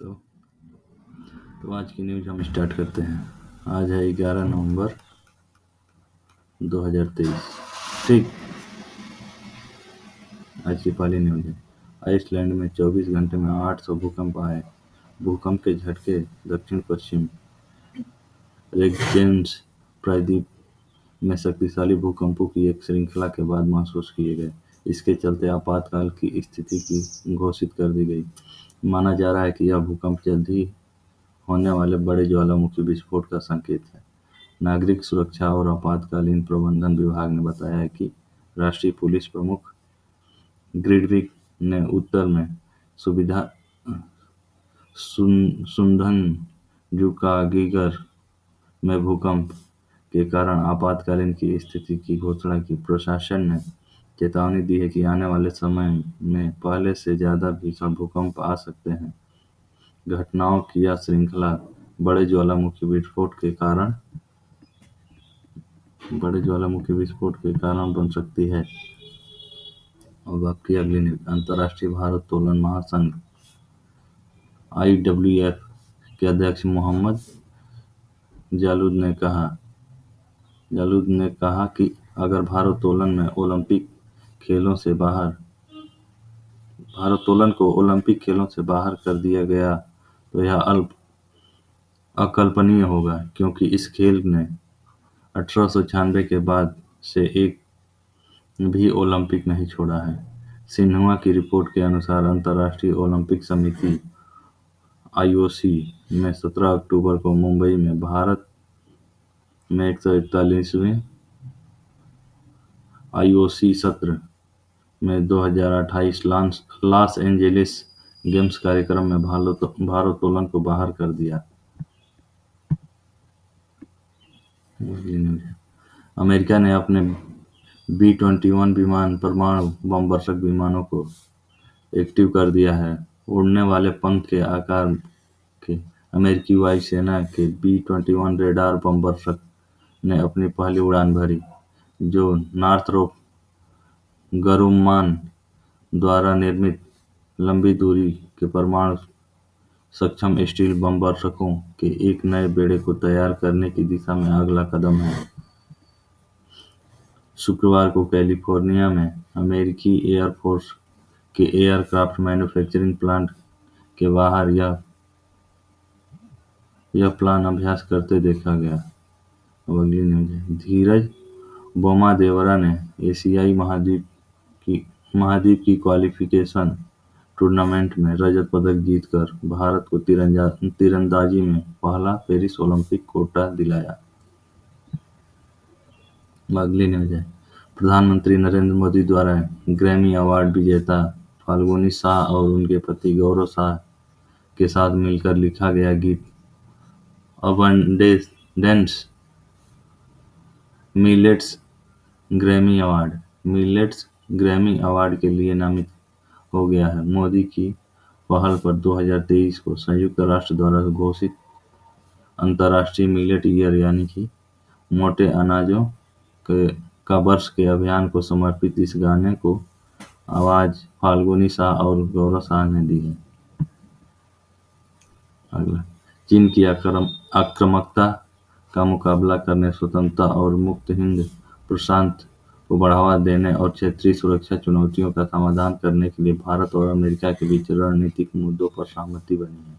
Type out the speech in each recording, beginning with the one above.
तो तो आज की न्यूज़ हम स्टार्ट करते हैं। आज है 11 नवंबर 2023। ठीक, आज की पहली न्यूज़ है। आइसलैंड में 24 घंटे में 800 भूकंप आए। भूकंप के झटके दक्षिण पश्चिम रेगजेंस प्रायद्वीप में शक्तिशाली भूकंपों की एक श्रृंखला के बाद महसूस किए गए। इसके चलते आपातकाल की स्थिति की घोषित कर दी गई। माना जा रहा है कि यह भूकंप जल्द ही होने वाले बड़े ज्वालामुखी विस्फोट का संकेत है। नागरिक सुरक्षा और आपातकालीन प्रबंधन विभाग ने बताया है कि राष्ट्रीय पुलिस प्रमुख ग्रिडविक ने उत्तर में सुविधा सुंदन जुकागीगर में भूकंप के कारण आपातकालीन की स्थिति की घोषणा की। प्रशासन ने चेतावनी दी है कि आने वाले समय में पहले से ज्यादा भीषण भूकंप आ सकते हैं। घटनाओं की यह श्रृंखला बड़े ज्वालामुखी विस्फोट के कारण बन सकती है। और आपकी अगली न्यूज, अंतर्राष्ट्रीय भारोत्तोलन महासंघ IWF के अध्यक्ष मोहम्मद जालूद ने कहा कि अगर भारोत्तोलन को ओलंपिक खेलों से बाहर कर दिया गया तो यह अकल्पनीय होगा, क्योंकि इस खेल ने 1896 के बाद से एक भी ओलंपिक नहीं छोड़ा है। सिन्हुआ की रिपोर्ट के अनुसार अंतर्राष्ट्रीय ओलंपिक समिति IOC में 17 अक्टूबर को मुंबई में भारत में 141वें IOC सत्र में 2028 लॉस एंजेलिस गेम्स कार्यक्रम में भारोत्तोलन को बाहर कर दिया। अमेरिका ने अपने B-21 विमान परमाणु बमवर्षक विमानों को एक्टिव कर दिया है। उड़ने वाले पंख के आकार के अमेरिकी वायुसेना के B-21 रेडार बमवर्षक ने अपनी पहली उड़ान भरी, जो नॉर्थरोप ग्रुम्मान द्वारा निर्मित लंबी दूरी के परमाणु सक्षम स्टील बमवर्षकों के एक नए बेड़े को तैयार करने की दिशा में अगला कदम है। शुक्रवार को कैलिफोर्निया में अमेरिकी एयरफोर्स के एयरक्राफ्ट मैन्युफैक्चरिंग प्लांट के बाहर यह प्लान अभ्यास करते देखा गया। अब अगली न्यूज है। धीरज बोमादेवरा ने एशियाई महाद्वीप की क्वालिफिकेशन टूर्नामेंट में रजत पदक जीतकर भारत को तीरंदाजी में पहला पेरिस ओलंपिक कोटा दिलाया। अगली न्यूज है। प्रधानमंत्री नरेंद्र मोदी द्वारा ग्रैमी अवार्ड विजेता फाल्गुनी शाह और उनके पति गौरव शाह के साथ मिलकर लिखा गया गीत अबंडेंस मिलेट्स ग्रैमी अवार्ड के लिए नामित हो गया है। मोदी की पहल पर 2023 को संयुक्त राष्ट्र द्वारा घोषित अंतर्राष्ट्रीय मिलेट ईयर यानी कि मोटे अनाजों का वर्ष के अभियान को समर्पित इस गाने को आवाज फाल्गुनी शाह और गौरव शाह ने दी है। अगला, चीन की आक्रामकता का मुकाबला करने, स्वतंत्रता और मुक्त हिंद प्रशांत को बढ़ावा देने और क्षेत्रीय सुरक्षा चुनौतियों का समाधान करने के लिए भारत और अमेरिका के बीच रणनीतिक मुद्दों पर सहमति बनी है।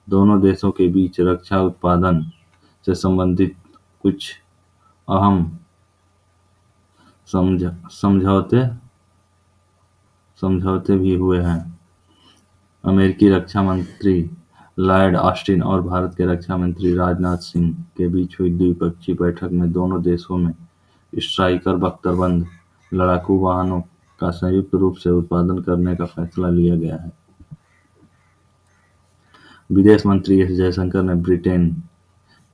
दोनों देशों के बीच रक्षा उत्पादन से संबंधित कुछ अहम समझौते भी हुए हैं। अमेरिकी रक्षा मंत्री लॉयड ऑस्टिन और भारत के रक्षा मंत्री राजनाथ सिंह के बीच हुई द्विपक्षीय बैठक में दोनों देशों में स्ट्राइकर बख्तरबंद लड़ाकू वाहनों का संयुक्त रूप से उत्पादन करने का फैसला लिया गया है। विदेश मंत्री एस जयशंकर ने ब्रिटेन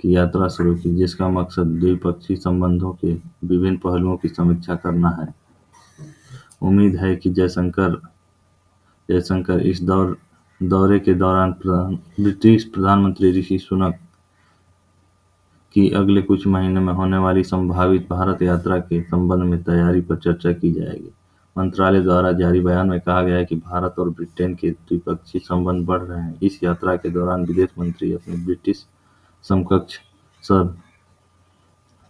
की यात्रा शुरू की, जिसका मकसद द्विपक्षीय संबंधों के विभिन्न पहलुओं की समीक्षा करना है। उम्मीद है कि जयशंकर इस दौरे के दौरान ब्रिटिश प्रधानमंत्री ऋषि सुनक की अगले कुछ महीनों में होने वाली संभावित भारत यात्रा के संबंध में तैयारी पर चर्चा की जाएगी। मंत्रालय द्वारा जारी बयान में कहा गया है कि भारत और ब्रिटेन के द्विपक्षीय संबंध बढ़ रहे हैं। इस यात्रा के दौरान विदेश मंत्री अपने ब्रिटिश समकक्ष सर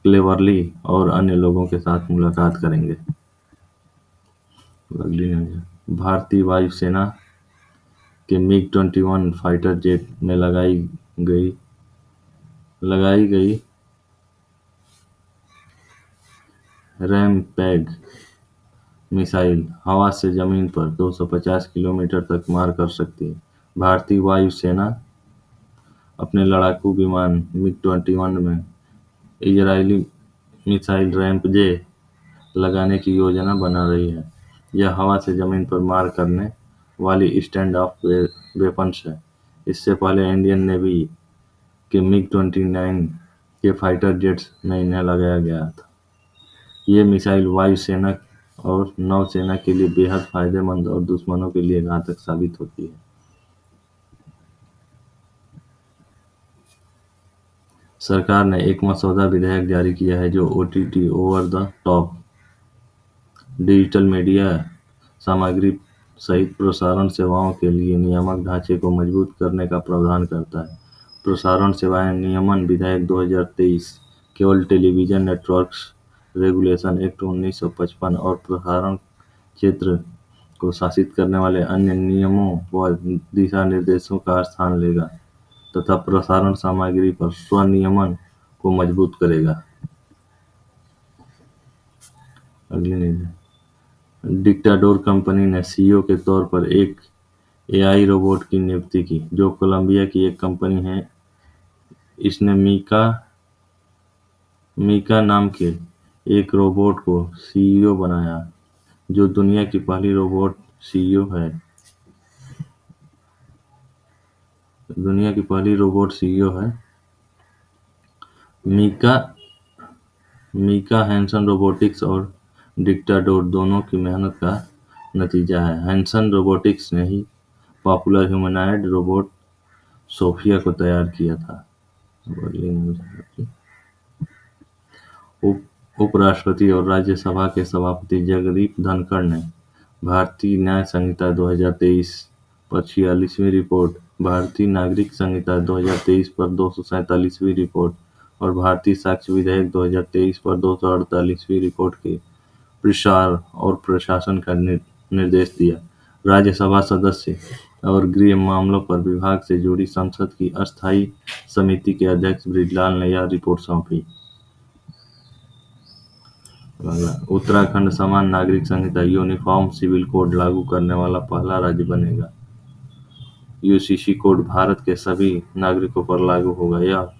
क्लेवरली और अन्य लोगों के साथ मुलाकात करेंगे। अगली न्यूज़ है, भारतीय वायुसेना के MiG-21 फाइटर जेट में लगाई गई रैमपैग मिसाइल हवा से जमीन पर 250 किलोमीटर तक मार कर सकती है। भारतीय वायुसेना अपने लड़ाकू विमान MiG-21 में इजरायली मिसाइल रैम्पजे लगाने की योजना बना रही है। यह हवा से जमीन पर मार करने वाली स्टैंड ऑफ वेपन्स है। इससे पहले इंडियन नेवी के MiG-29 के फाइटर जेट्स में इन्हें लगाया गया था। ये मिसाइल वायुसेना और नौसेना के लिए बेहद फायदेमंद और दुश्मनों के लिए घातक साबित होती है। सरकार ने एक मसौदा विधेयक जारी किया है जो OTT over the top digital media सामग्री सहित प्रसारण सेवाओं के लिए नियामक ढांचे को मजबूत करने का प्रावधान करता है। प्रसारण सेवाएं नियमन विधेयक 2023 केवल टेलीविजन नेटवर्क्स रेगुलेशन एक्ट 1955 और प्रसारण क्षेत्र को शासित करने वाले अन्य नियमों व दिशा निर्देशों का स्थान लेगा तथा प्रसारण सामग्री पर स्वनियमन को मजबूत करेगा। अगली न्यूज़ है, डिक्टाडोर कंपनी ने CEO के तौर पर एक AI रोबोट की नियुक्ति की, जो कोलंबिया की एक कंपनी है। इसने मीका नाम के एक रोबोट को CEO बनाया, जो दुनिया की पहली रोबोट CEO है। मीका हैंसन रोबोटिक्स और डिक्टाडोर दोनों की मेहनत का नतीजा है। हैंसन रोबोटिक्स ने ही पॉपुलर ह्यूमनॉइड रोबोट सोफिया को तैयार किया था। अगली न्यूज़ है, उपराष्ट्रपति और राज्यसभा के सभापति जगदीप धनखड़ ने भारतीय न्याय संहिता 2023 पर 46वीं रिपोर्ट, भारतीय नागरिक संहिता 2023 पर 247वीं रिपोर्ट और भारतीय साक्ष्य विधेयक 2023 पर 248वीं रिपोर्ट के प्रसार और प्रशासन का निर्देश दिया। राज्यसभा सदस्य और गृह मामलों पर विभाग से जुड़ी संसद की अस्थायी समिति के अध्यक्ष बृजलाल ने यह रिपोर्ट सौंपी। उत्तराखंड समान नागरिक संहिता यूनिफॉर्म सिविल कोड लागू करने वाला पहला राज्य बनेगा। UCC कोड भारत के सभी नागरिकों पर लागू होगा। यह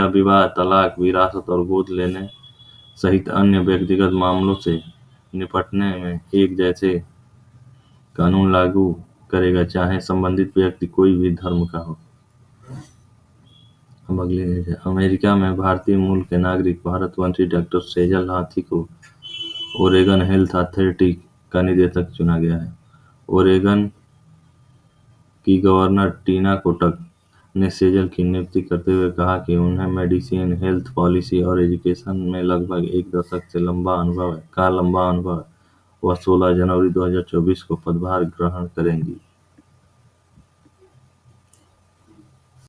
विवाह, तलाक, विरासत और गोद लेने सहित अन्य व्यक्तिगत मामलों से निपटने में एक जैसे कानून लागू करेगा, चाहे संबंधित व्यक्ति कोई भी धर्म का हो। अब अगली न्यूज़ है, अमेरिका में भारतीय मूल के नागरिक भारतवंशी डॉक्टर सेजल हाथी को ओरेगन हेल्थ अथॉरिटी का निदेशक चुना गया है। ओरेगन की गवर्नर टीना कोटक ने सेजल की नियुक्ति करते हुए कहा कि उन्हें मेडिसिन, हेल्थ पॉलिसी और एजुकेशन में लगभग एक दशक से लंबा अनुभव है। वह 16 जनवरी 2024 को पदभार ग्रहण करेंगी।